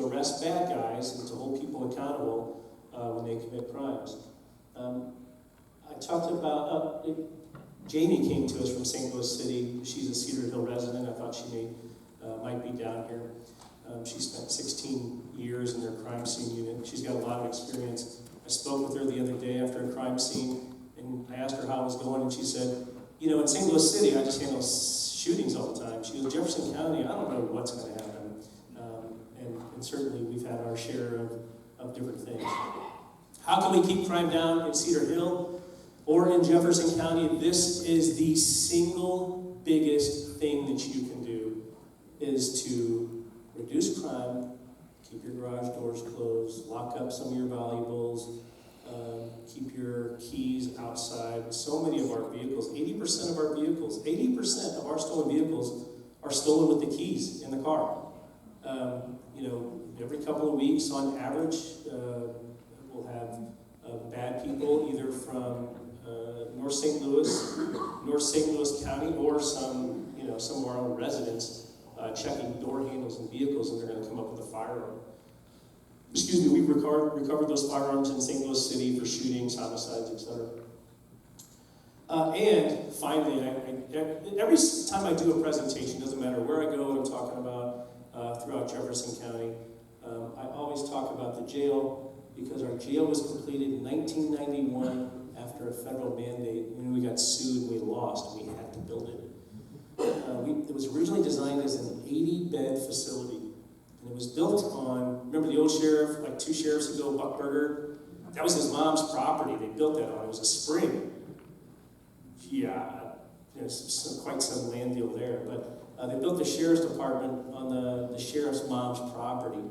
to arrest bad guys and to hold people accountable when they commit crimes. I talked about, Jamie came to us from St. Louis City. She's a Cedar Hill resident. I thought she might be down here. She spent 16 years in their crime scene unit. She's got a lot of experience. I spoke with her the other day after a crime scene, and I asked her how it was going, and she said, you know, in St. Louis City, I just handle shootings all the time. She goes, Jefferson County, I don't know what's going to happen. And certainly we've had our share of different things. How can we keep crime down in Cedar Hill or in Jefferson County? This is the single biggest thing that you can do, is to reduce crime, keep your garage doors closed, lock up some of your valuables, keep your keys outside. So many of our vehicles, 80% of our vehicles, 80% of our stolen vehicles are stolen with the keys in the car. You know, every couple of weeks on average, we'll have bad people either from North St. Louis County, or some of our own residents checking door handles and vehicles, and they're going to come up with a firearm. Excuse me, we've recovered those firearms in St. Louis City for shootings, homicides, etc. And finally, every time I do a presentation, doesn't matter where I go, what I'm talking about throughout Jefferson County, I always talk about the jail, because our jail was completed in 1991 after a federal mandate. When we got sued, we lost. We had to build it. It was originally designed as an 80-bed facility. And it was built on, remember the old sheriff, like 2 sheriffs ago, Buck Berger? That was his mom's property. They built that on. It was a spring. Yeah, there's quite some land deal there. But they built the sheriff's department on the sheriff's mom's property.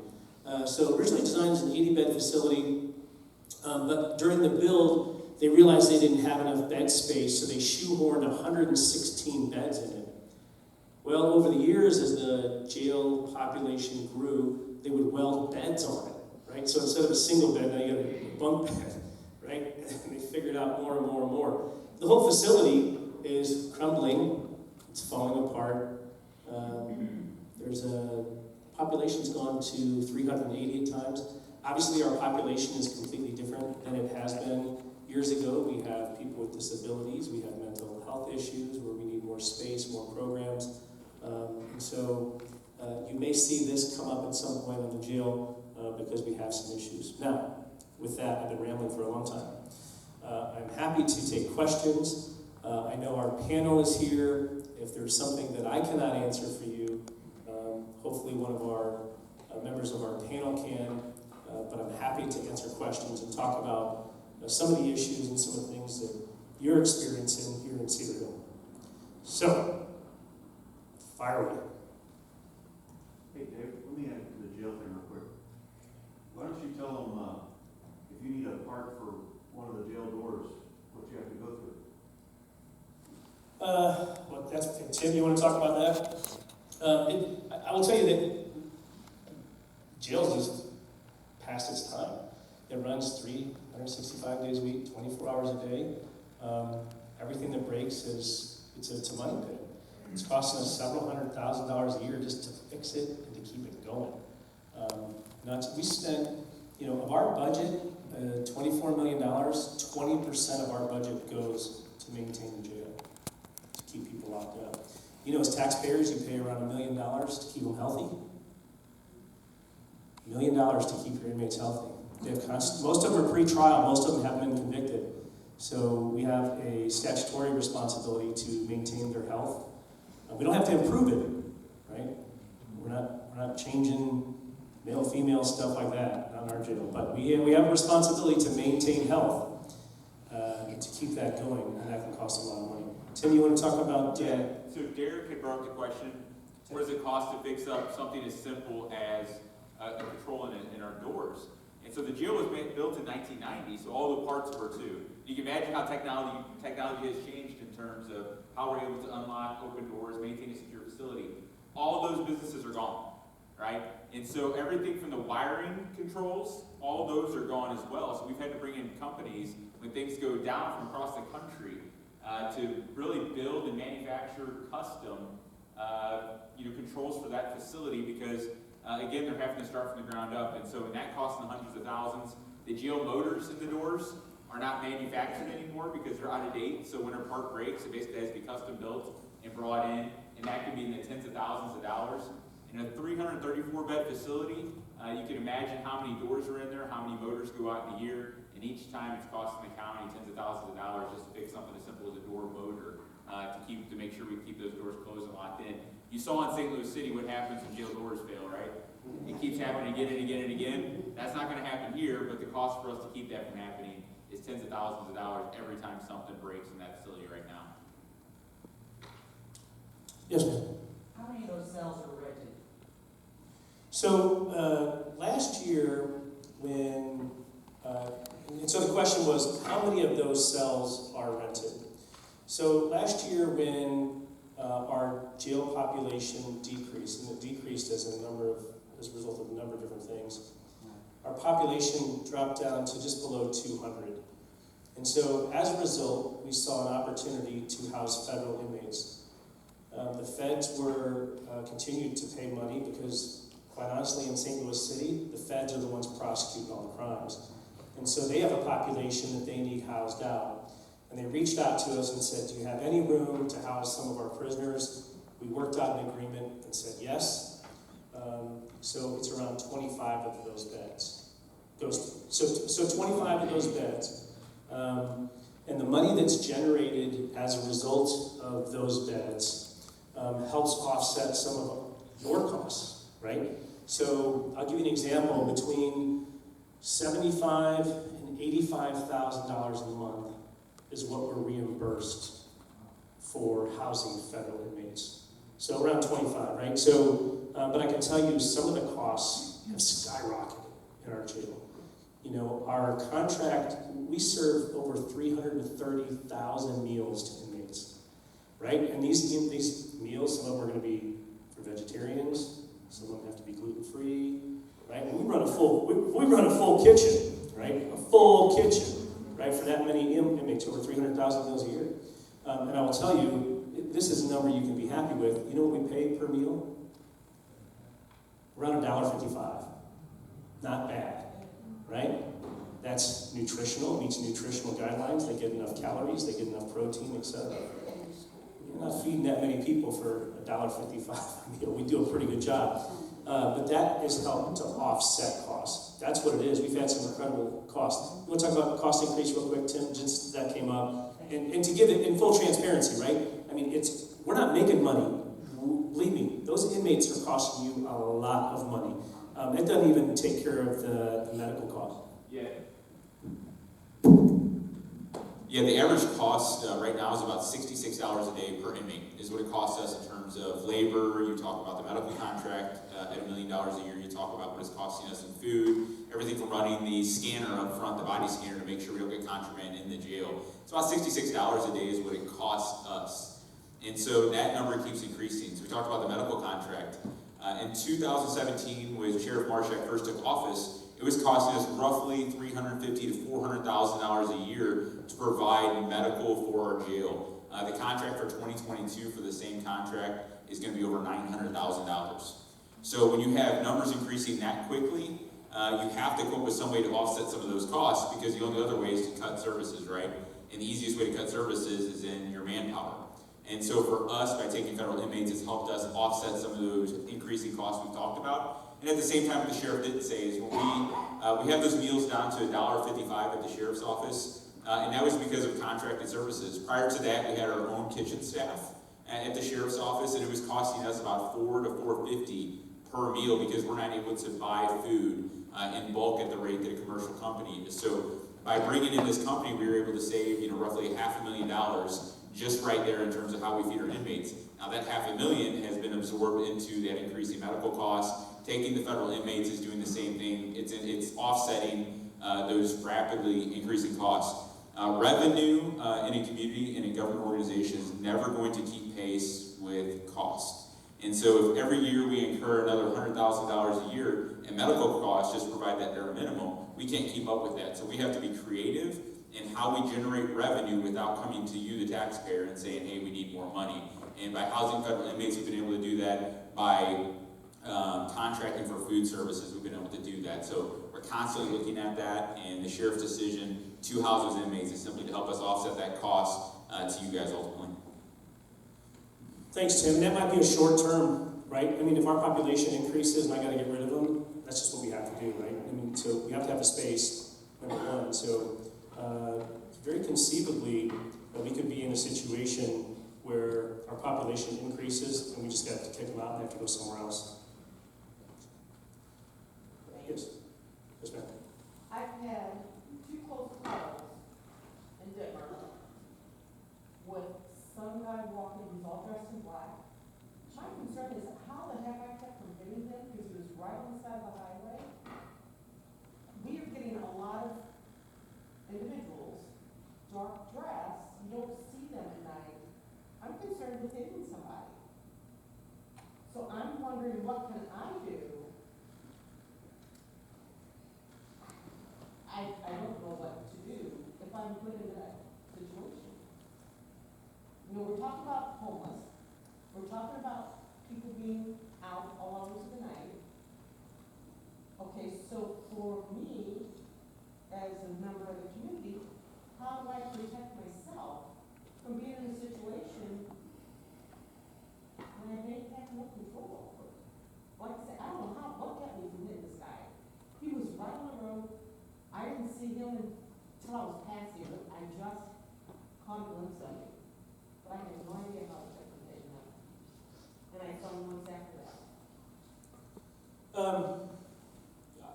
So originally designed as an 80-bed facility, but during the build, they realized they didn't have enough bed space, so they shoehorned 116 beds in it. Well, over the years, as the jail population grew, they would weld beds on it, right? So instead of a single bed, now you have a bunk bed, right? And they figured out more and more and more. The whole facility is crumbling. It's falling apart. Population's gone to 380 at times. Obviously, our population is completely different than it has been years ago. We have people with disabilities. We have mental health issues where we need more space, more programs. And so you may see this come up at some point in the jail because we have some issues. Now, with that, I've been rambling for a long time. I'm happy to take questions. I know our panel is here. If there's something that I cannot answer for you, hopefully one of our members of our panel can, but I'm happy to answer questions and talk about some of the issues and some of the things that you're experiencing here in Cedar Hill. So, fire away. Hey Dave, let me add to the jail thing real quick. Why don't you tell them if you need a part for one of the jail doors, what you have to go through? Tim, you want to talk about that? I will tell you that jail's just past its time. It runs 365 days a week, 24 hours a day. Everything that breaks it's a money pit. It's costing us several $100,000 a year just to fix it and to keep it going. We spent, of our budget, $24 million, 20% of our budget goes to maintain the jail, to keep people locked up. As taxpayers, you pay around $1 million to keep them healthy. $1 million to keep your inmates healthy. Most of them are pre-trial, most of them haven't been convicted. So we have a statutory responsibility to maintain their health. We don't have to improve it, right? We're not changing male, female, stuff like that, not in our jail. But we have a responsibility to maintain health and to keep that going, and that can cost a lot of money. Tim, you want to talk about? So Derek had brought up the question, what does it cost to fix up something as simple as a control in our doors? And so the jail was built in 1990, so all the parts were too. You can imagine how technology has changed in terms of how we're able to unlock, open doors, maintain a secure facility. All of those businesses are gone, right? And so everything from the wiring controls, all those are gone as well. So we've had to bring in companies when things go down from across the country to really build and manufacture custom controls for that facility, because again, they're having to start from the ground up, and so in that costing hundreds of thousands, the jail motors in the doors are not manufactured anymore because they're out of date. So when a part breaks, it basically has to be custom built and brought in, and that could be in the tens of thousands of dollars. In a 334 bed facility, you can imagine how many doors are in there, how many motors go out in a year, and each time it's costing the county tens of thousands of dollars just to fix something as simple as a door motor to make sure we keep those doors closed and locked in. You saw in St. Louis City what happens when jail doors fail, right? It keeps happening again and again and again. That's not going to happen here, but the cost for us to keep that from happening is tens of thousands of dollars every time something breaks in that facility right now. Yes, ma'am. How many of those cells are rented? So last year, when and so the question was, how many of those cells are rented? So last year, when our jail population decreased, and it decreased as a result of a number of different things, our population dropped down to just below 200. And so as a result, we saw an opportunity to house federal inmates. The feds were continued to pay money because, quite honestly, in St. Louis City, the feds are the ones prosecuting all the crimes. And so they have a population that they need housed out. And they reached out to us and said, do you have any room to house some of our prisoners? We worked out an agreement and said yes. So it's around 25 of those beds. So 25 of those beds. And the money that's generated as a result of those beds helps offset some of your costs, right? So I'll give you an example. Between $75,000 and $85,000 a month is what we're reimbursed for housing federal inmates. So around 25, right? So, but I can tell you some of the costs have skyrocketed in our jail. You know, our contract, we serve over 330,000 meals to inmates, right? And these meals, some of them are going to be for vegetarians, some of them have to be gluten-free, right? And we run a full kitchen, right? A full kitchen, right? For that many inmates, over 300,000 meals a year. And I will tell you, this is a number you can be happy with. You know what we pay per meal? Around $1.55. Not bad, right? That's nutritional, meets nutritional guidelines. They get enough calories, they get enough protein, etc. You're not feeding that many people for $1.55 a meal. We do a pretty good job. But that has helped to offset costs. That's what it is. We've had some incredible costs. You want to talk about cost increase real quick, Tim? Just that came up. And to give it in full transparency, right? I mean, we're not making money. Believe me, those inmates are costing you a lot of money. It doesn't even take care of the medical costs. Yeah, the average cost right now is about $66 a day per inmate is what it costs us in terms of labor. You talk about the medical contract at $1 million a year. You talk about what it's costing us in food, everything from running the scanner up front, the body scanner, to make sure we don't get contraband in the jail. It's about $66 a day is what it costs us. And so that number keeps increasing. So we talked about the medical contract. In 2017, when Sheriff Marshak first took office, it was costing us roughly $350,000 to $400,000 a year to provide medical for our jail. The contract for 2022 for the same contract is going to be over $900,000. So when you have numbers increasing that quickly, you have to come up with some way to offset some of those costs, because the only other way is to cut services, right? And the easiest way to cut services is in your manpower. And so for us, by taking federal inmates, it's helped us offset some of those increasing costs we've talked about. And at the same time, what the sheriff didn't say is when we have those meals down to $1.55 at the sheriff's office, and that was because of contracted services. Prior to that, we had our own kitchen staff at the sheriff's office, and it was costing us about $4 to $4.50 per meal because we're not able to buy food in bulk at the rate that a commercial company is. So by bringing in this company, we were able to save roughly $500,000 just right there in terms of how we feed our inmates. Now that $500,000 has been absorbed into that increasing medical costs. Taking the federal inmates is doing the same thing. It's offsetting those rapidly increasing costs. Revenue in a community and a government organization is never going to keep pace with cost. And so if every year we incur another $100,000 a year in medical costs just to provide that bare minimum, we can't keep up with that. So we have to be creative in how we generate revenue without coming to you, the taxpayer, and saying, hey, we need more money. And by housing federal inmates, we've been able to do that by contracting for food services, we've been able to do that. So we're constantly looking at that, and the sheriff's decision to house those inmates is simply to help us offset that cost to you guys ultimately. Thanks, Tim. That might be a short term, right? I mean, if our population increases and I gotta get rid of them, that's just what we have to do, right? I mean, so we have to have the space, number one. So, very conceivably, we could be in a situation where our population increases and we just got to kick them out and have to go somewhere else. Yes. Yes, ma'am. I've had 2 close calls in Denver with some guy walking, he's all dressed in black. My concern is how the heck I kept from hitting him because he was right on the side of the highway. We are getting a lot of individuals, dark dressed, you don't see them at night. I'm concerned with hitting somebody. So I'm wondering, what can I do? I don't know what to do if I'm put in that situation. You know, we're talking about homeless, we're talking about people being out all hours of the night. Okay, so for me, as a member of the community, how do I protect myself from being in a situation when I may have no control over it? Like I said, I don't know what kept me from hitting this guy. He was right on the road. I didn't see him until I was past him. I just caught a glimpse of him. But I have no idea how it kept from hitting him. And I saw him once after that.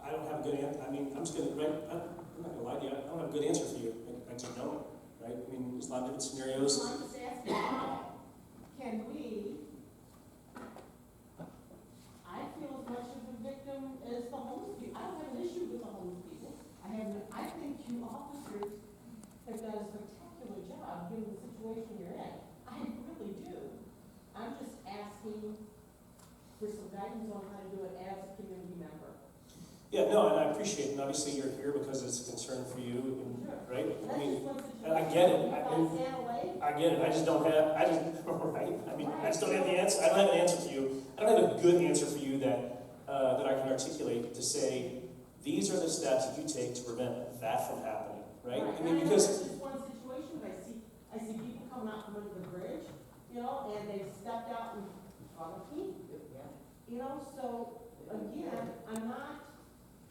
I don't have a good answer. I mean, I'm just gonna, right, I'm not gonna lie to you. I don't have a good answer for you. I just don't, right? I mean, there's a lot of different scenarios. So I'm just asking, how can we, I feel as much of a victim as the homeless people. I don't have an issue with the homeless people. I think you officers have done a spectacular job given the situation you're in. I really do. I'm just asking for some guidance on how to do it as a community member. Yeah, no, and I appreciate it. And obviously, you're here because it's a concern for you, and, Sure. right? And I that's mean, just one situation. and I get it. If I stand away, I get it. I just don't have. I just right. I mean, I just don't have the answer. I don't have an answer for you. I don't have a good answer for you that that I can articulate to say these are the steps that you take to prevent that from happening, right? I mean, And because it's just one situation. I see people coming out from under the bridge, you know, and they stepped out in front of me. You know, so again, I'm not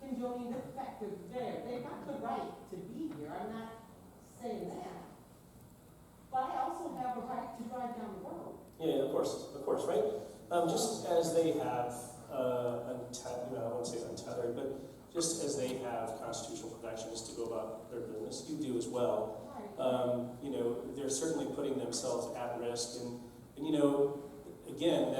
condoning the fact that they've got the right to be here. I'm not saying that. But I also have a right to drive down the road. yeah, of course, right? Just as they have, I won't say untethered, but just as they have constitutional protections to go about their business, you do as well. Right. You know, they're certainly putting themselves at risk, and you know, again,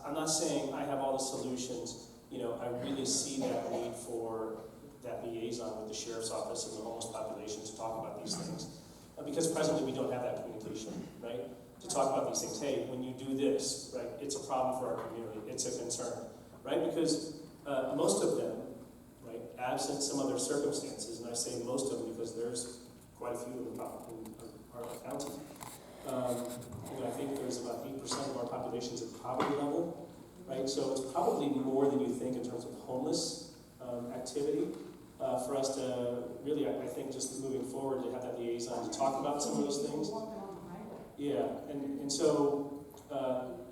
I'm not saying I have all the solutions. You know, I really see that need for that liaison with the sheriff's office and the homeless population to talk about these things. Because presently we don't have that communication, right? To talk about these things. Hey, when you do this, right, it's a problem for our community. It's a concern, right? Because most of them, right, absent some other circumstances, and I say most of them because there's quite a few of them in our county. You know, I think there's about 8% of our population's at poverty level, right? So it's probably more than you think in terms of homeless activity. For us to really, I think, just moving forward, to have that liaison to talk about some of those things. Yeah, and so,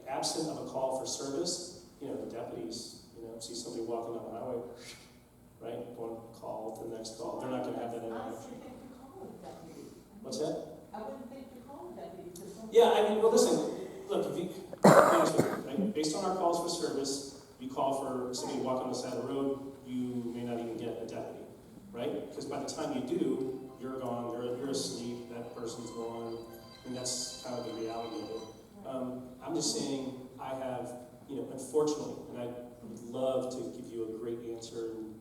absent of a call for service, you know, the deputies, you know, see somebody walking down the highway, right, one call to the next call, they're not gonna have that I interaction. honestly think you're calling a deputy. What's that? I wouldn't think you're calling a deputy for something. Yeah, I mean, well, listen, look, if you, honest with you, right, based on our calls for service, you call for somebody walking on the side of the road, you may not even get a deputy, right? Because by the time you do, you're gone, you're asleep, that person's gone, and that's kind of the reality of it. I'm just saying, I have, you know, unfortunately, and I would love to give you a great answer, and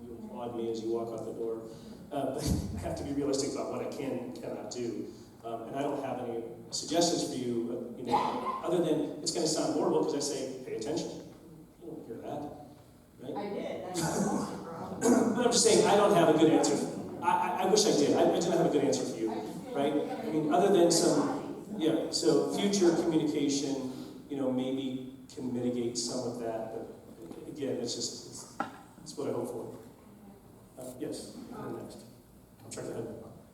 you applaud me as you walk out the door, but I have to be realistic about what I can and cannot do. And I don't have any suggestions for you, you know, other than it's going to sound horrible because I say, pay attention. You don't hear that, right? I did. But I'm just saying, I don't have a good answer. I wish I did. I didn't have a good answer for you, right? I mean, other than so future communication, you know, maybe can mitigate some of that, but again, it's what I hope for. Yes, you're next. I'm sorry, go ahead.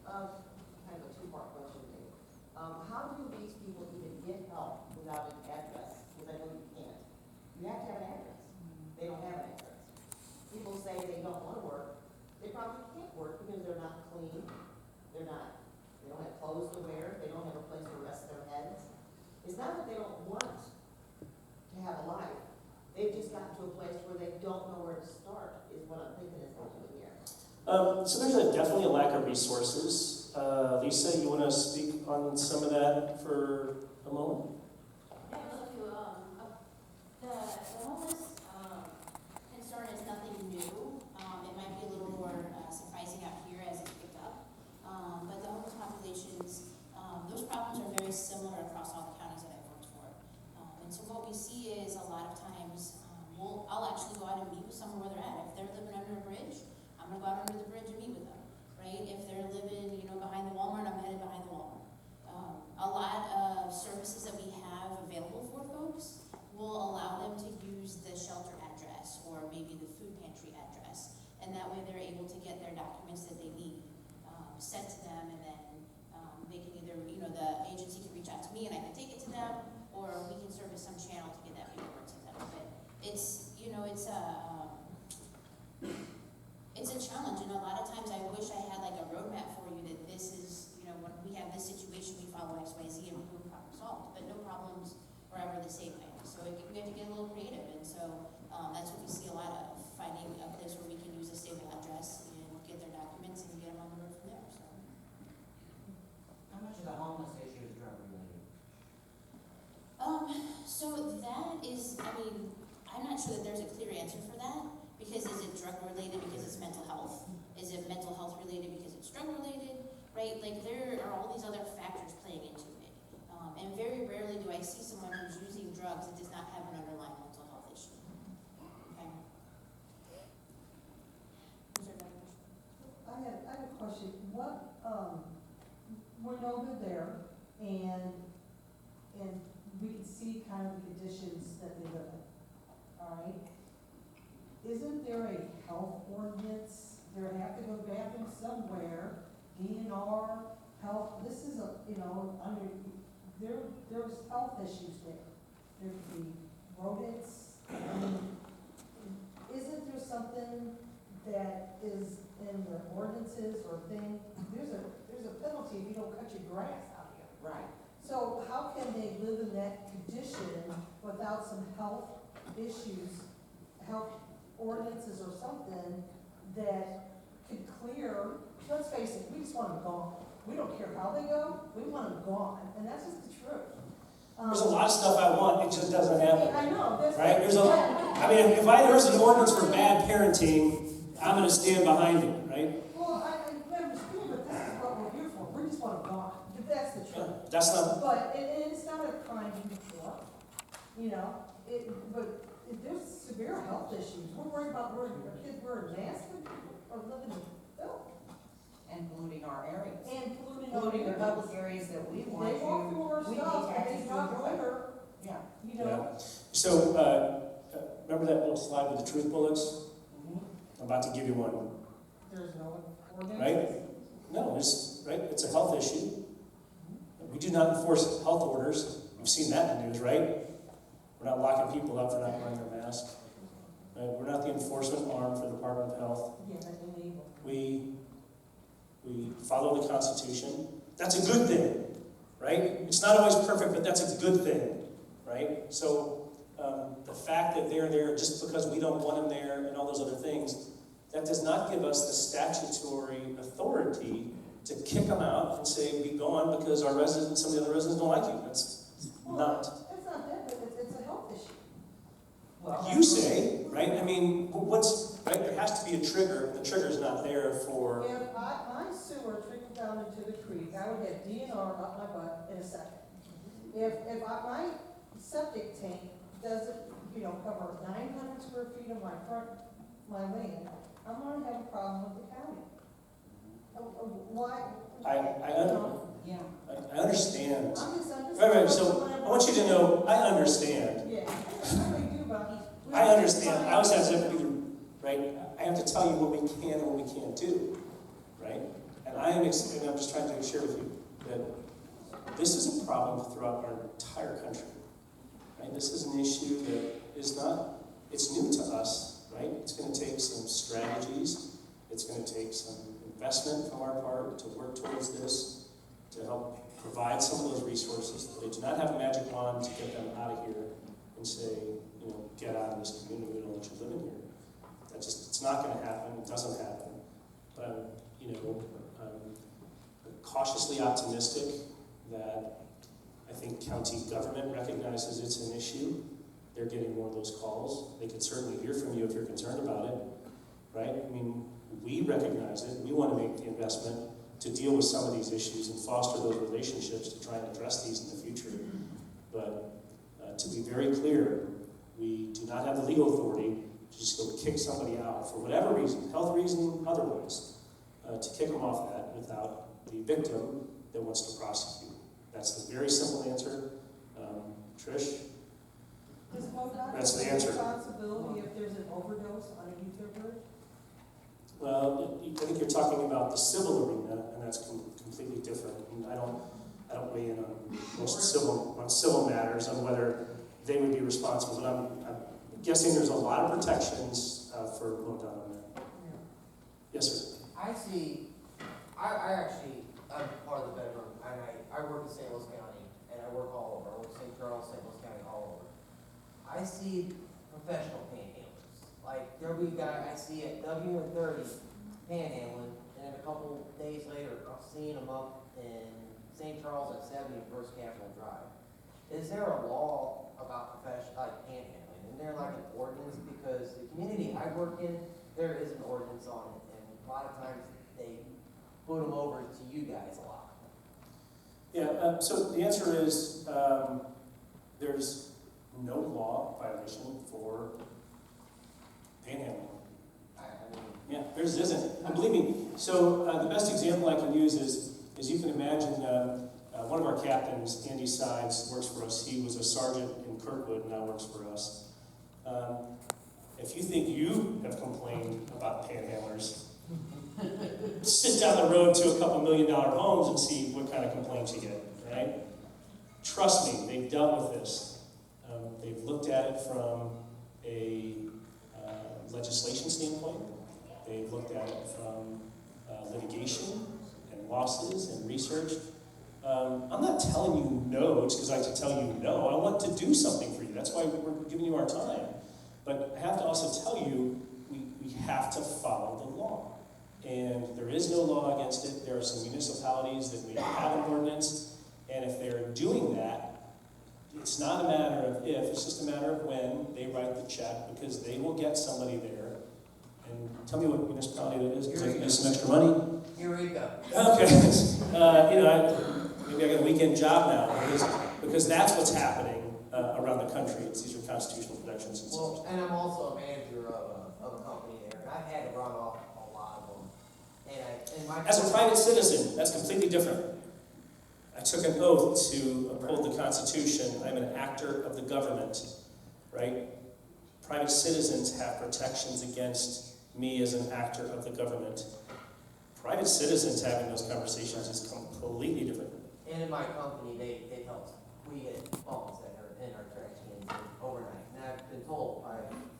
Kind of a two-part question, Dave. How do these people even get help without an address? Because I know you can't. You have to have an address. They don't have an address. People say they don't want to work. They probably can't work because they're not clean. They don't have clothes to wear. They don't have a place to rest their heads. It's not that they don't want to have a life. They've just gotten to a place where they don't know where to start, is what I'm thinking is happening here. So there's definitely a lack of resources. Lisa, you want to speak on some of that for a moment? Yeah, so the homeless concern is nothing new. It might be a little more surprising out here as it's picked up. But the homeless populations, those problems are very similar across all the counties that I've worked for. And so what we see is a lot of times, I'll actually go out and meet with someone where they're at. If they're living under a bridge, I'm gonna go out under the bridge and meet with them, right? If they're living, behind the Walmart, I'm headed behind the Walmart. A lot of services that we have available for folks will allow them to use the shelter address or maybe the food pantry address. And that way they're able to get their documents that they need sent to them, and then they can either, the agency can reach out to me and I can take it to them, or we can service some channel to get that paperwork to them. But it's a challenge, and a lot of times I wish I had like a roadmap for you that this is, when we have this situation, we follow X, Y, Z, and we move problem solved. But no problems are ever the same way. So we have to get a little creative, and so that's what we see a lot of, finding a place where we can use a stable address and get their documents and get them on the road from there. So. How much of the homeless issue is drug related? So that is, I'm not sure that there's a clear answer for that, because is it drug related because it's mental health? Is it mental health related because it's drug related, right? Like there are all these other factors playing into it. And very rarely do I see someone who's using drugs that does not have an underlying mental health issue. Okay. Was there another question? I have a question. What, we're over there, and we can see kind of the conditions that they live in, all right? Isn't there a health ordinance? There have to go back in somewhere, DNR, health, this is there's health issues there. There could be rodents, isn't there something that is in the ordinances or thing? There's a penalty if you don't cut your grass out here. Right. So how can they live in that condition without some health issues, health ordinances or something that could clear? Let's face it, we just want them gone. We don't care how they go, we want them gone, and that's just the truth. There's a lot of stuff I want, it just doesn't happen. I know, that's. Right? There's there's an ordinance for bad parenting, I'm gonna stand behind it, right? Well, I understand, but this is what we're here for, we just want them gone, if that's the truth. That's not, But it's not a crime before, but if there's severe health issues, we're worried about where our kids wear masks or living in filth. And polluting our areas. And polluting Polluting the our public areas that we They want walk through our to, we stuff, pay and taxes they to not enjoy. litter, Yeah. So, remember that little slide with the truth bullets? I'm about to give you one, There's no ordinance. right? No, it's a health issue. We do not enforce health orders. You've seen that in the news, right? We're not locking people up for not wearing their mask. Right? We're not the enforcement arm for the Department of Health. Yeah, that's illegal. We follow the Constitution. That's a good thing, right? It's not always perfect, but that's a good thing, right? So the fact that they're there just because we don't want them there and all those other things, that does not give us the statutory authority to kick them out and say, be gone because our residents, some of the other residents don't like you. That's not. It's not that, but it's a health issue. Well, You say, right? Right? There has to be a trigger. The trigger's not there for. If my sewer trickled down into the creek, I would get DNR up my butt in a second. My septic tank doesn't, cover 900 square feet of my land, I'm gonna have a problem with the county. Why? yeah. I understand. I'm just Right. So I want you to know, I understand. Yeah, I really do, but I understand, I also have to, right, I have to tell you what we can and what we can't do, right? And I'm just trying to share with you that this is a problem throughout our entire country, right? This is an issue that is not, it's new to us, right? It's gonna take some strategies, it's gonna take some investment from our part to work towards this, to help provide some of those resources. They do not have a magic wand to get them out of here and say, you know, get out of this community, we don't want you living here. It's not gonna happen, it doesn't happen. But I'm cautiously optimistic that I think county government recognizes it's an issue. They're getting more of those calls. They could certainly hear from you if you're concerned about it, right? I mean, we recognize it. We want to make the investment to deal with some of these issues and foster those relationships to try and address these in the future. But to be very clear, we do not have the legal authority to just go kick somebody out for whatever reason, health reason, otherwise, to kick them off that without the victim that wants to prosecute. That's the very simple answer. Trish? Does MoDOT That's the have answer. responsibility if there's an overdose on a youth bridge? Well, I think you're talking about the civil arena, and that's completely different. And I don't weigh in on most civil matters on whether they would be responsible. But I'm guessing there's a lot of protections for MoDOT on that. Yes, sir. I see, I actually, I'm part of the bedroom, and I work in St. Louis County, and I work all over. I work in St. Charles, St. Louis County, all over. I see professional panhandlers. Like, there'll be a guy I see at W and 30 panhandling, and then a couple days later, I'm seeing him up in St. Charles at 70 and First Capitol Drive. Is there a law about professional, like panhandling? Is there like an ordinance? Because the community I work in, there is an ordinance on it, and a lot of times they put them over to you guys a lot. Yeah, so the answer is there's no law violation for panhandling. I mean, Yeah, there's isn't. And believe me, so the best example I can use is you can imagine one of our captains, Andy Sides, works for us. He was a sergeant in Kirkwood and now works for us. If you think you have complained about panhandlers, sit down the road to a couple $1 million homes and see what kind of complaints you get, right? Trust me, they've dealt with this. They've looked at it from a legislation standpoint. They've looked at it from litigation and losses and research. I'm not telling you no just because I can tell you no. I want to do something for you. That's why we're giving you our time. But I have to also tell you, we have to follow the law. And there is no law against it. There are some municipalities that we have an ordinance, and if they're doing that, it's not a matter of if, it's just a matter of when they write the check, because they will get somebody there. And tell me what municipality that is, because I can get some extra money. Eureka. Okay. Maybe I got a weekend job now, because that's what's happening around the country. These are constitutional protections and Well, such. and I'm also a manager of a company there, and I've had to run off a lot of them. And my As a private citizen, that's completely different. I took an oath to uphold the Constitution. I'm an actor of the government, right? Private citizens have protections against me as an actor of the government. Private citizens having those conversations is completely different. And in my company, they tell us we get phones that are in our trash cans overnight. And I've been told by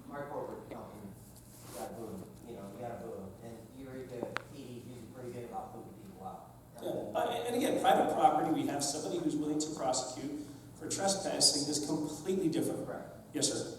my corporate company, you gotta boo them, you gotta boo them. And Eureka TD's usually pretty good about booing people out. Yeah. And again, private property, we have somebody who's willing to prosecute for trespassing is completely different. Correct. Yes, sir.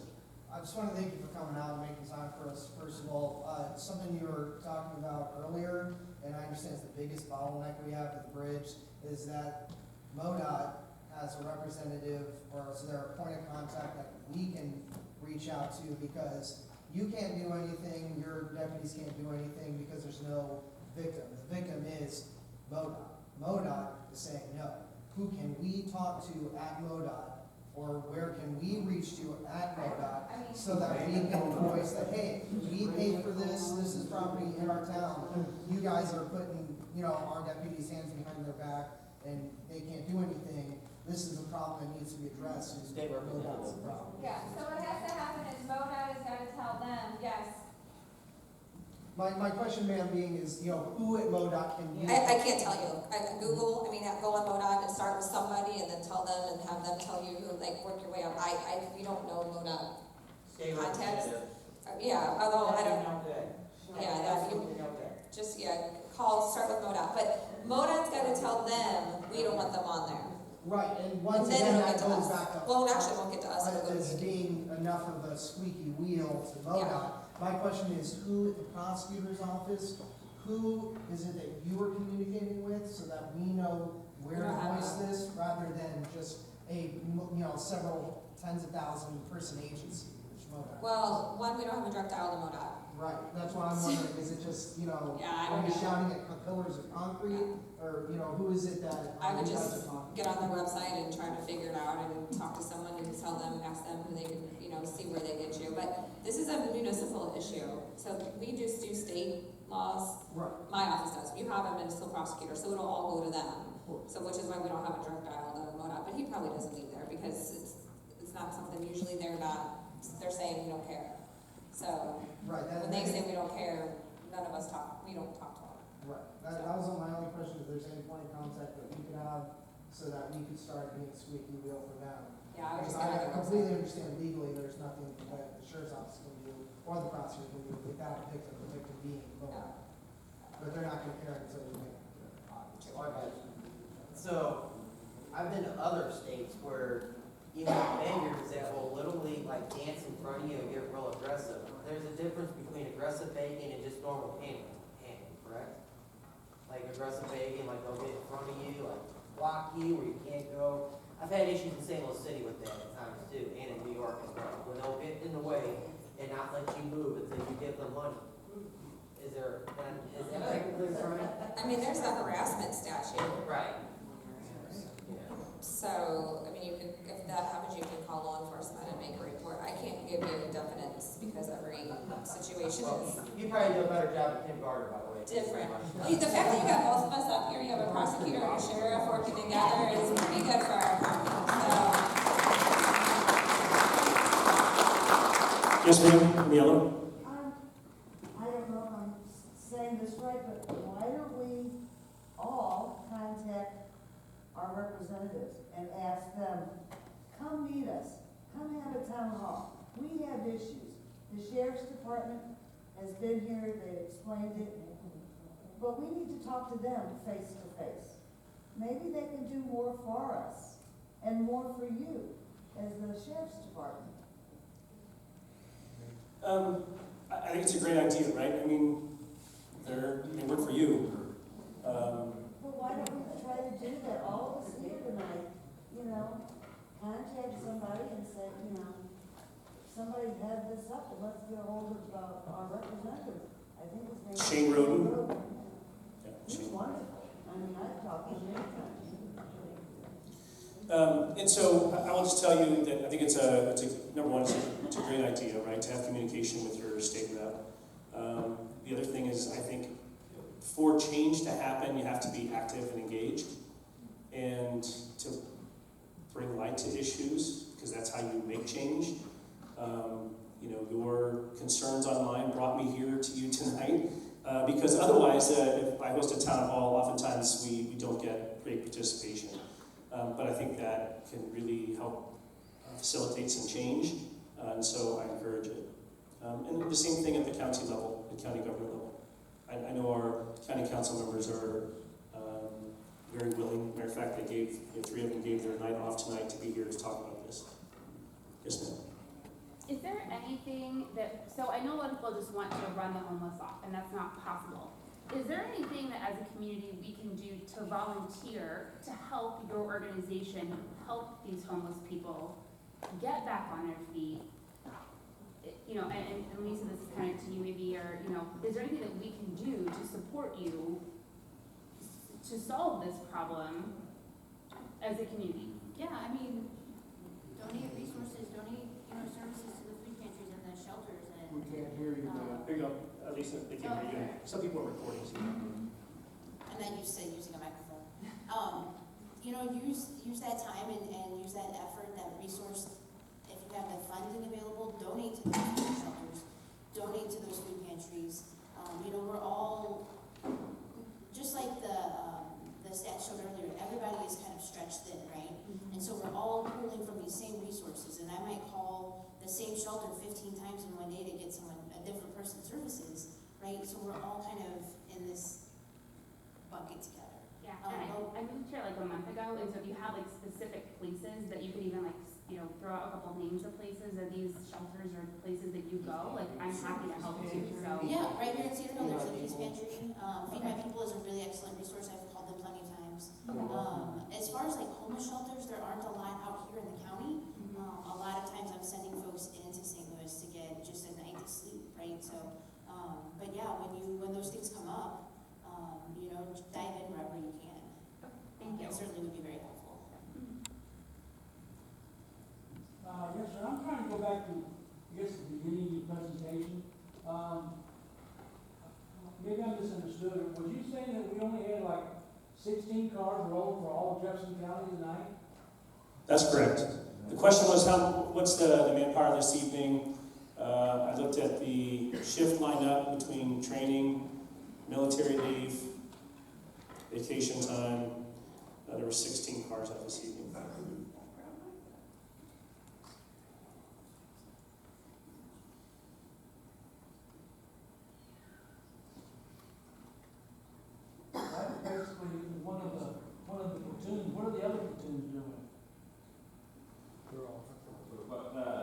I just want to thank you for coming out and making time for us. First of all, something you were talking about earlier, and I understand it's the biggest bottleneck we have with the bridge, is that MoDOT has a representative, or so they're a point of contact that we can reach out to, because you can't do anything, your deputies can't do anything because there's no victim. The victim is MoDOT. MoDOT is saying no. Who can we talk to at MoDOT, or where can we reach to at MoDOT, so that we can voice that, hey, we paid for this is property in our town, you guys are putting, our deputies' hands behind their back, and they can't do anything. this is a problem that needs to be addressed, and State MoDOT's a problem. Yeah, so what has to happen is MoDOT has got to tell them, yes, My question, ma'am, being is, who at MoDOT can use? I can't tell you. Google, go on MoDOT and start with somebody and then tell them and have them tell you, work your way up. We don't know MoDOT. Stay with Contacts? the. Yeah, although I don't, No good. Yeah, That's you- no good. just, start with MoDOT. But MoDOT's gotta tell them, we don't want them on there. Right, and once And then again, it'll that get to goes us. back up. Well, actually, it won't get to us, it'll go As to being enough of a squeaky wheel to MoDOT. My question is, who at the prosecutor's office, who is it that you are communicating with so that we know where to voice this rather than just a, several tens of thousand person agency, which MoDOT. Well, one, we don't have a direct dial to MoDOT. Right, that's why I'm wondering, is it just, Yeah, I are don't we know. shouting at pillars of concrete? Or, who is it that? I would you guys just are talking get on their website and try to figure it out and talk to someone and tell them, ask them who they could, see where they get you. But this is a municipal issue, so we just do state laws. Right. My office does. You have a municipal prosecutor, so it'll all go to them. So which is why we don't have a direct dial to MoDOT, but he probably doesn't either because it's not something, usually they're saying we don't care. So Right, when they say we don't care, none of us we don't talk to them. Right, that was my only question, if there's any point of contact that we could have so that we could start being a squeaky wheel for them. Yeah, I would just Because get on I their completely website. understand legally, there's nothing that the sheriff's office can do, or the prosecutor can do without the victim being involved. But they're not gonna care until you make it. So, I've been to other states where you have beggars that will literally dance in front of you and get real aggressive. There's a difference between aggressive begging and just normal handling, correct? Aggressive begging, they'll get in front of you, block you where you can't go. I've had issues in St. Louis City with that at times too, and in New York as well, when they'll get in the way and not let you move until you give them money. Is that technically right? There's a harassment statute. Right. So, if that happens, you can call law enforcement and make a report. I can't give you definites because every situation is You probably do a better job at Tim Gardner, by the way. different. Well, the fact that you got both of us up here, you have a prosecutor and a sheriff working together is pretty good for our county. Yes, ma'am, in yellow? I don't know if I'm saying this right, but why don't we all contact our representatives and ask them, come meet us, come have a town hall. We have issues. The sheriff's department has been here, they explained it, but we need to talk to them face to face. Maybe they can do more for us and more for you as the sheriff's department. I think it's a great idea, right? They work for you. But why don't we try to do that, all of us here tonight, contact somebody and say, somebody had this up, and let's get a hold of our representative. I think his name is. Shane Roden. Yeah, He's Shane. wonderful. I've talked to him many times. And so I will just tell you that I think number one, it's a great idea, right, to have communication with your state rep. The other thing is, I think, for change to happen, you have to be active and engaged, and to bring light to issues, because that's how you make change. Your concerns online brought me here to you tonight, because otherwise, if I host a town hall, oftentimes we don't get great participation. But I think that can really help facilitate some change, and so I encourage it. And the same thing at the county level, the county government level. I know our county council members are very willing. Matter of fact, three of them gave their night off tonight to be here to talk about this. Yes, ma'am. is there anything so I know a lot of people just want to run the homeless off, and that's not possible. Is there anything that as a community we can do to volunteer to help your organization help these homeless people get back on their feet? And Lisa, this is kind of to you maybe, or, is there anything that we can do to support you to solve this problem as a community? Yeah, donate resources, donate, services to the food pantries and the shelters We and, can't hear you. There you go. At least they can hear you. Some people are recording. So. and then you said using a microphone. you know, use that time and use that effort, that resource. If you have the funding available, donate to those food shelters, donate to those food pantries. You know, we're all, just like the stat showed earlier, everybody is kind of stretched thin, right? And so we're all pulling from these same resources, and I might call the same shelter 15 times in one day to get someone, a different person's services, right? So we're all kind of in this bucket together. Yeah, and I moved here like a month ago, and so if you have like specific places that you could even like, you know, throw out a couple names of places, or these shelters or places that you go, like, I'm happy to help too, so. Yeah, right here in Cedar Hill, there's a peace pantry. Feed My People is a really excellent resource. I've called them plenty of times. As far as like homeless shelters, there aren't a lot out here in the county. A lot of times I'm sending folks into St. Louis to get just a night to sleep, right? So, but yeah, when those things come up, you know, dive in wherever you can. Thank you. It certainly would be very helpful. Yes, sir, I'm trying to go back to, I guess, the beginning of your presentation. Maybe I misunderstood. Was you saying that we only had like 16 cars rolling for all of Jefferson County tonight? That's correct. The question was, what's the manpower this evening? I looked at the shift lineup between training, military leave, vacation time. There were 16 cars out this evening. That's basically one of the platoons. What are the other platoons doing?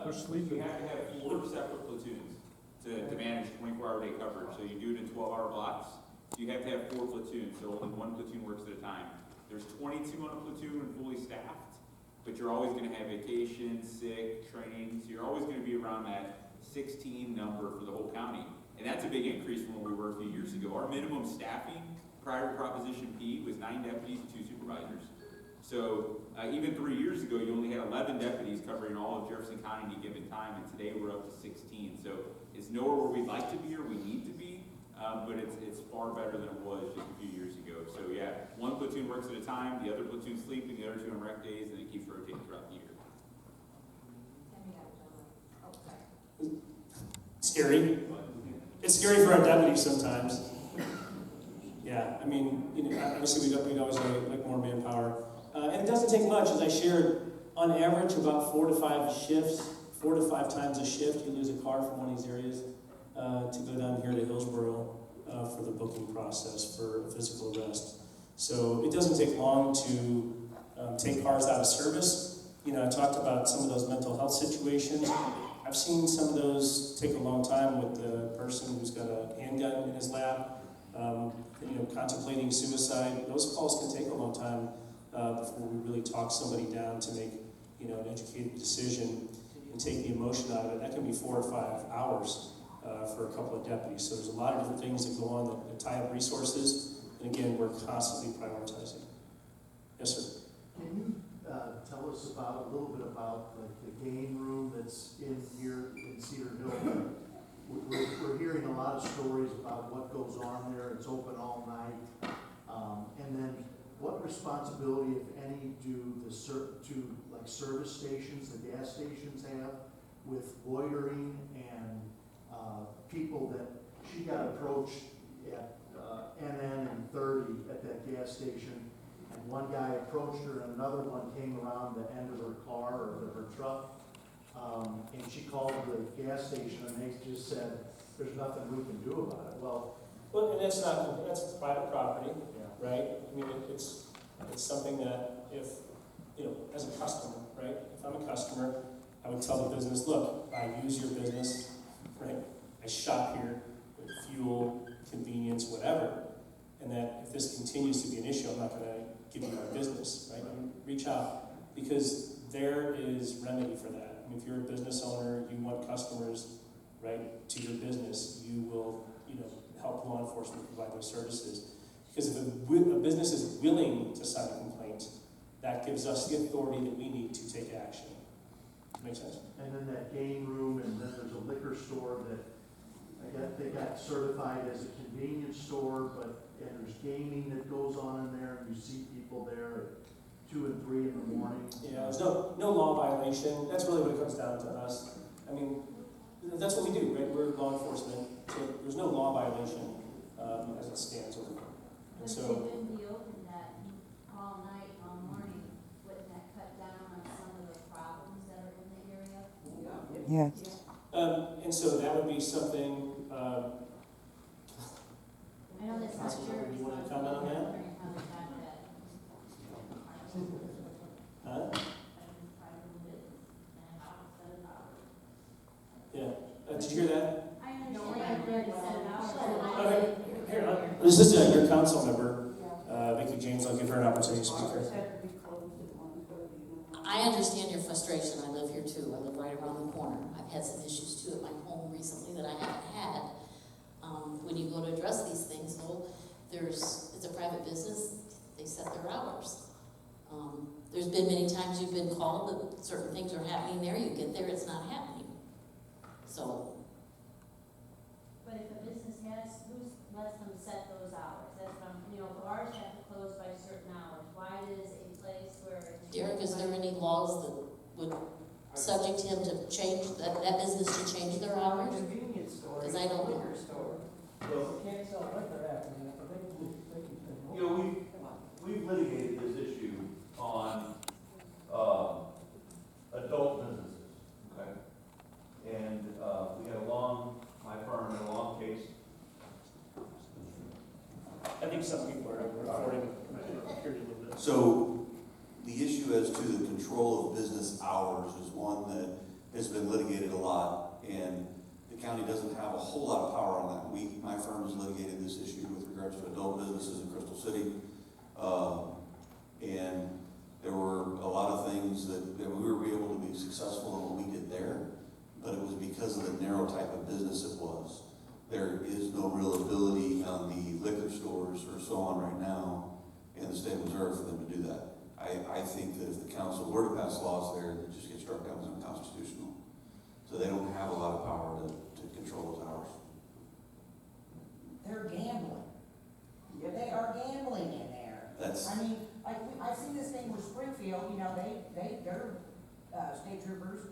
They're sleeping. You have to have 4 separate platoons to manage 24-hour day coverage. So you do it in 12-hour blocks. So you have to have 4 platoons, so only one platoon works at a time. There's 22 on a platoon and fully staffed, but you're always going to have vacation, sick, training, so you're always going to be around that 16 number for the whole county. And that's a big increase from where we were a few years ago. Our minimum staffing prior to Proposition P was 9 deputies and 2 supervisors. So even 3 years ago, you only had 11 deputies covering all of Jefferson County at any given time, and today we're up to 16. So it's nowhere where we'd like to be or we need to be, but it's far better than it was just a few years ago. So yeah, one platoon works at a time, the other platoon sleeping, the other 2 on rec days, and it keeps rotating throughout the year. Scary. It's scary for our deputies sometimes. Yeah, I mean, you know, obviously we'd always like more manpower. And it doesn't take much, as I shared, on average about 4 to 5 shifts, 4 to 5 times a shift, you lose a car from one of these areas to go down here to Hillsborough for the booking process for a physical arrest. So it doesn't take long to take cars out of service. You know, I talked about some of those mental health situations. I've seen some of those take a long time with the person who's got a handgun in his lap, you know, contemplating suicide. Those calls can take a long time before we really talk somebody down to make, you know, an educated decision and take the emotion out of it. That can be 4 or 5 hours for a couple of deputies. So there's a lot of different things that go on that tie up resources. And again, we're constantly prioritizing. Yes, sir. Can you tell us about a little bit about like the game room that's in here in Cedar Hill? We're hearing a lot of stories about what goes on there. It's open all night. And then what responsibility, if any, do like service stations, the gas stations have with loitering and people that she got approached at NN and 30 at that gas station, and one guy approached her and another one came around the end of her car or her truck, and she called the gas station and they just said, there's nothing we can do about it. Well, and that's private property, right? I mean, it's something that if, you know, as a customer, right? If I'm a customer, I would tell the business, look, I use your business, right? I shop here with fuel, convenience, whatever. And that if this continues to be an issue, I'm not going to give you my business, right? I mean, reach out, because there is remedy for that. I mean, if you're a business owner, you want customers, right, to your business, you will, you know, help law enforcement provide those services. Because if a business is willing to sign a complaint, that gives us the authority that we need to take action. Make sense? and then that game room, and then there's a liquor store that they got certified as a convenience store, and there's gaming that goes on in there, and you see people there at 2 and 3 in the morning. Yeah, there's no law violation, that's really what it comes down to us. I mean, that's what we do, right, we're law enforcement, so there's no law violation, as it stands over there. And But if so, they've been be open that all night, all morning, wouldn't that cut down on some of the problems that are in the area? Yes. and so that would be something, I know that's not your You wanna comment on that? responsibility, how the fact that. huh? Yeah, did you hear that? I understand, but it's set out. Okay, here, this is your council member, Vicki James, I'll give her an opportunity to speak here. I understand your frustration. I live here too. I live right around the corner. I've had some issues too at my home recently that I haven't had. When you go to address these things, though, it's a private business. They set their hours. There's been many times you've been called that certain things are happening there. You get there, it's not happening. So, But if a business who lets them set those hours? That's what bars have to close by certain hours. Why does a place where? Derek, is there any laws that would subject him to change, that business to change their hours? Convenience store. Because I don't know. Liquor store. Well, You can't sell liquor after that, but they can. you know, we've litigated this issue on, adult businesses, okay? And, we had my firm had a long case. I think some people are recording, here's a little bit. So the issue as to the control of business hours is one that has been litigated a lot, and the county doesn't have a whole lot of power on that. My firm has litigated this issue with regards to adult businesses in Crystal City. And there were a lot of things that we were able to be successful in what we did there, but it was because of the narrow type of business it was. There is no real ability on the liquor stores or so on right now in the state of Missouri for them to do that. I think that if the council were to pass laws there, it just get struck down as unconstitutional. So they don't have a lot of power to control those hours. They're gambling. They are gambling in there. That's, I mean, I've seen this thing with Springfield, their state troopers,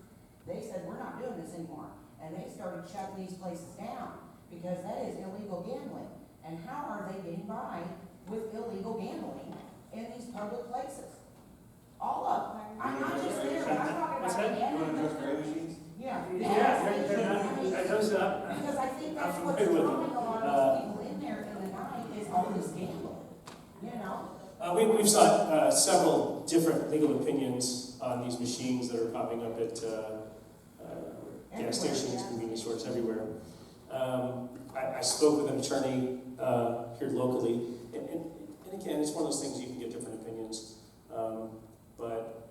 they said, we're not doing this anymore. And they started shutting these places down because that is illegal gambling. And how are they getting by with illegal gambling in these public places? All of them. I'm not just there, but I'm talking What's about that? gambling. Yeah. Those up. Because I think that's I'm what's familiar with drawing it. a lot of people in there in the night is all this gambling, We've sought several different legal opinions on these machines that are popping up at gas stations, convenience stores, everywhere. I spoke with an attorney here locally, and again, it's one of those things you can get different opinions. But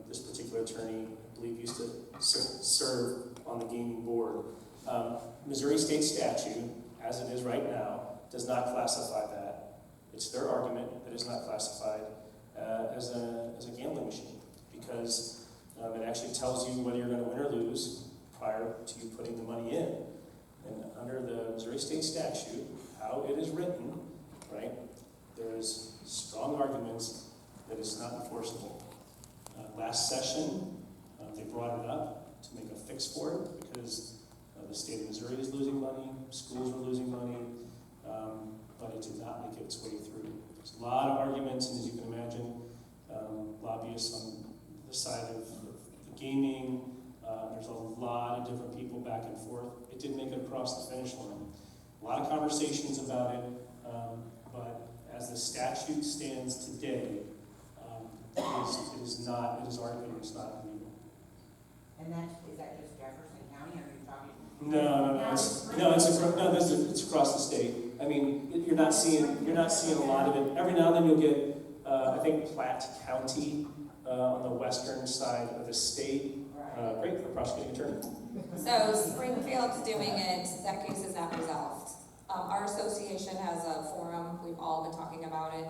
this particular attorney, I believe, used to serve on the gaming board. Missouri state statute, as it is right now, does not classify that. It's their argument that it's not classified as a gambling machine because it actually tells you whether you're going to win or lose prior to you putting the money in. And under the Missouri state statute, how it is written, right, there's strong arguments that it's not enforceable. Last session, they brought it up to make a fix for it because the state of Missouri is losing money, schools were losing money, but it did not make its way through. There's a lot of arguments, and as you can imagine, lobbyists on the side of the gaming, there's a lot of different people back and forth. It didn't make it across the finish line. A lot of conversations about it, but as the statute stands today, it is our opinion, it's not legal. And is that just Jefferson County, or are you talking? It's across the state. I mean, you're not seeing a lot of it. Every now and then you'll get, I think Platte County on the western side of the state. Great for prosecuting attorney. So Springfield's doing it, that case is not resolved. Our association has a forum, we've all been talking about it.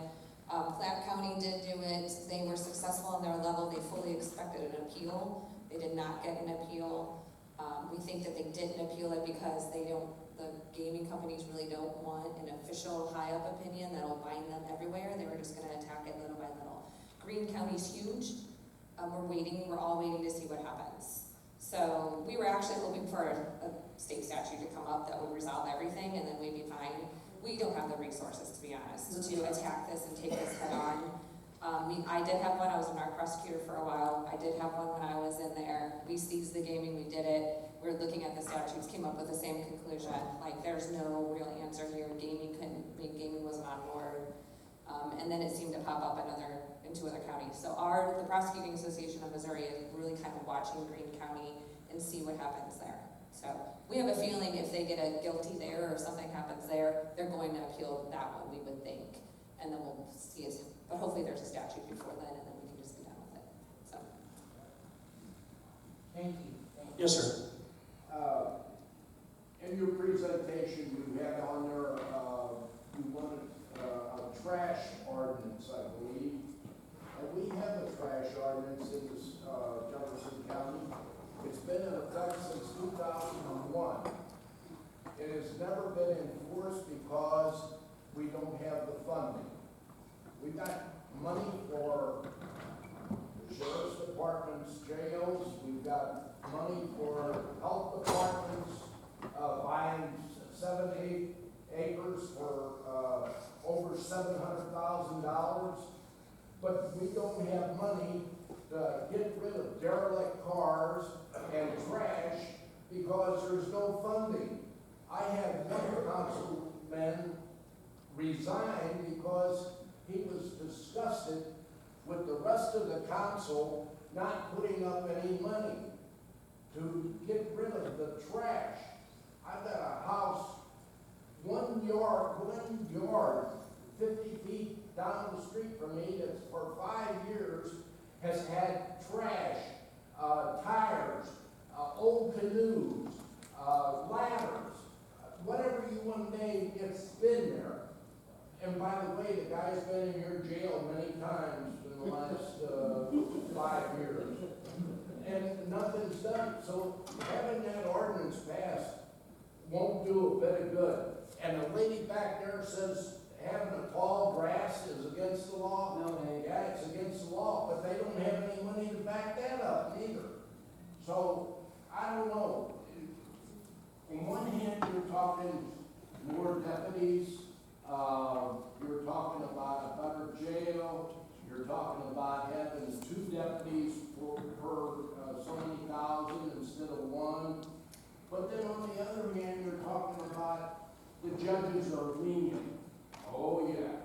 Platte County did do it, they were successful on their level, they fully expected an appeal. They did not get an appeal. We think that they didn't appeal it because the gaming companies really don't want an official high-up opinion that'll bind them everywhere. They were just gonna attack it little by little. Greene County's huge. We're all waiting to see what happens. So we were actually hoping for a state statute to come up that would resolve everything and then we'd be fine. We don't have the resources, to be honest, to attack this and take this head on. I did have one, I was a narc prosecutor for a while. I did have one when I was in there. We seized the gaming, we did it. We were looking at the statutes, came up with the same conclusion. Like, there's no real answer here. Gaming wasn't on board. And then it seemed to pop up in two other counties. So the Prosecuting Association of Missouri is really kind of watching Greene County and see what happens there. So we have a feeling if they get a guilty there or something happens there, they're going to appeal that one, we would think. And then we'll see but hopefully there's a statute before then and then we can just be done with it. So. Thank you. Yes, sir. In your presentation, you had on there, you wanted a trash ordinance, I believe. And we have a trash ordinance in this, Jefferson County. It's been in effect since 2001. It has never been enforced because we don't have the funding. We've got money for the sheriff's department's jails. We've got money for health departments, buying 7 to 8 acres for over $700,000. But we don't have money to get rid of derelict cars and trash because there's no funding. I had one councilman resign because he was disgusted with the rest of the council not putting up any money to get rid of the trash. I've got a house, 1 yard, 50 feet down the street from me that's for 5 years has had trash, tires, old canoes, ladders, whatever you want to name, it's been there. And by the way, the guy's been in your jail many times in the last 5 years. And nothing's done. So having that ordinance passed won't do a bit of good. And the lady back there says having a tall grass is against the law. No, yeah, it's against the law, but they don't have any money to back that up neither. So I don't know. On one hand, you're talking more deputies. You're talking about a better jail. You're talking about having 2 deputies per so many thousand instead of 1. But then on the other hand, you're talking about the judges are lenient. Oh yeah.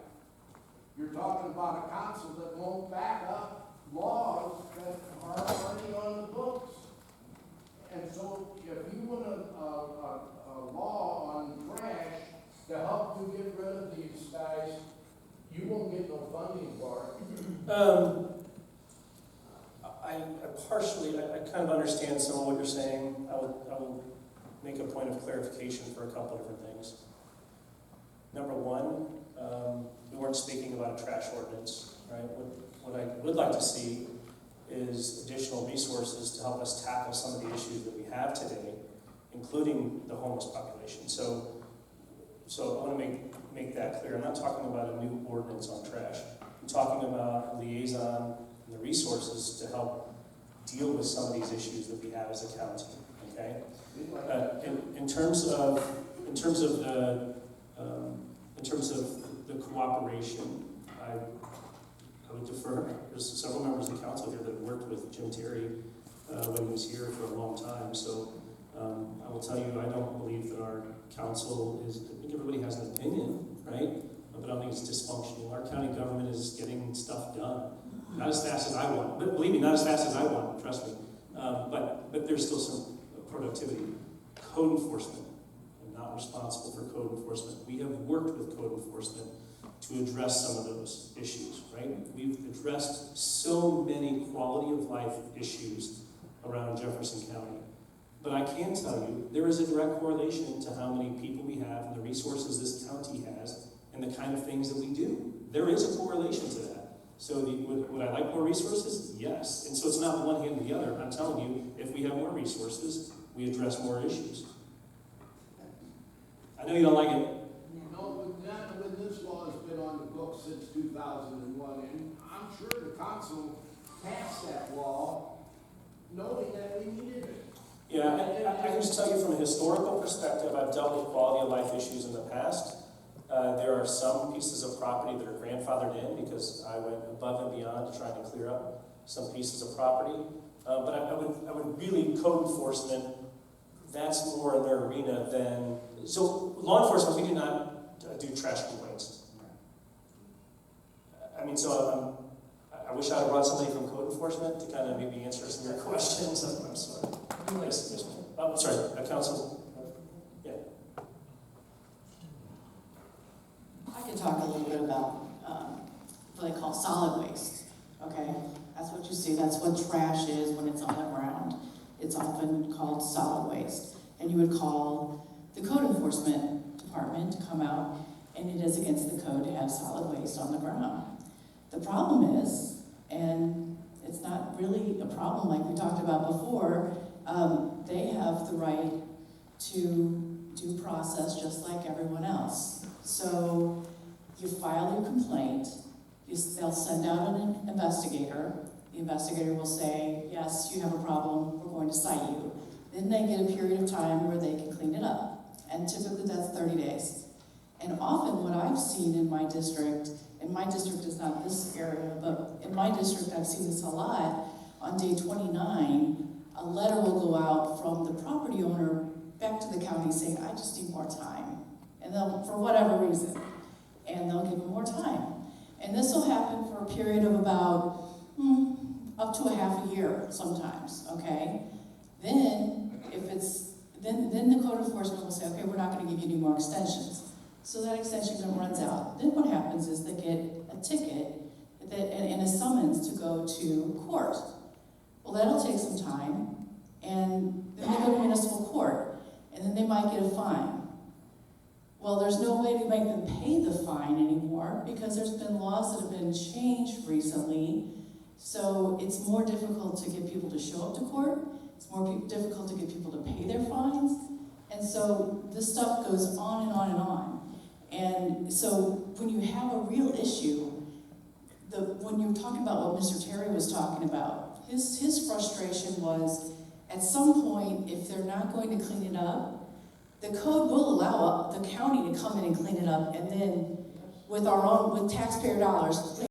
You're talking about a council that won't back up laws that are already on the books. And so if you want a law on trash to help you get rid of these guys, you won't get no funding for it. I kind of understand some of what you're saying. I will make a point of clarification for a couple different things. Number one, we weren't speaking about a trash ordinance, right? What I would like to see is additional resources to help us tackle some of the issues that we have today, including the homeless population. So I want to make that clear. I'm not talking about a new ordinance on trash. I'm talking about a liaison and the resources to help deal with some of these issues that we have as a county. Okay. In terms of the cooperation, I would defer. There's several members of the council here that worked with Jim Terry when he was here for a long time. So I will tell you, I don't believe that our council is. I think everybody has an opinion, right? But I don't think it's dysfunctional. Our county government is getting stuff done. Not as fast as I want, but believe me, not as fast as I want, trust me. But there's still some productivity. Code enforcement. I'm not responsible for code enforcement. We have worked with code enforcement to address some of those issues, right? We've addressed so many quality of life issues around Jefferson County. But I can tell you, there is a direct correlation to how many people we have and the resources this county has and the kind of things that we do. There is a correlation to that. So would I like more resources? Yes. And so it's not one hand or the other. I'm telling you, if we have more resources, we address more issues. I know you don't like it. No, but this law has been on the books since 2001, and I'm sure the council passed that law knowing that we needed it. Yeah, and I can just tell you from a historical perspective, I've dealt with quality of life issues in the past. There are some pieces of property that are grandfathered in because I went above and beyond to try to clear up some pieces of property. But I would really, code enforcement, that's more in their arena than, so law enforcement, we do not do trash complaints. I mean, so I wish I had brought somebody from code enforcement to kind of maybe answer some of your questions. I'm sorry. Yes, yes, ma'am. Oh, sorry, council. Yeah. I can talk a little bit about what they call solid waste, okay? That's what you see, that's what trash is when it's on the ground. It's often called solid waste. And you would call the code enforcement department to come out, and it is against the code to have solid waste on the ground. The problem is, and it's not really a problem like we talked about before, they have the right to due process just like everyone else. So you file your complaint, they'll send out an investigator. The investigator will say, yes, you have a problem, we're going to cite you. Then they get a period of time where they can clean it up. And typically that's 30 days. And often what I've seen in my district, and my district is not this area, but in my district I've seen this a lot, on day 29, a letter will go out from the property owner back to the county saying, I just need more time. And they'll, for whatever reason, and they'll give them more time. And this will happen for a period of about, up to a half a year sometimes, okay? Then, if it's, then the code enforcement will say, okay, we're not gonna give you any more extensions. So that extension runs out. Then what happens is they get a ticket and a summons to go to court. Well, that'll take some time, and then they go to municipal court, and then they might get a fine. Well, there's no way to make them pay the fine anymore because there's been laws that have been changed recently. So it's more difficult to get people to show up to court. It's more difficult to get people to pay their fines. And so this stuff goes on and on and on. And so when you have a real issue, when you're talking about what Mr. Terry was talking about, his frustration was at some point, if they're not going to clean it up, the code will allow the county to come in and clean it up, and then with taxpayer dollars,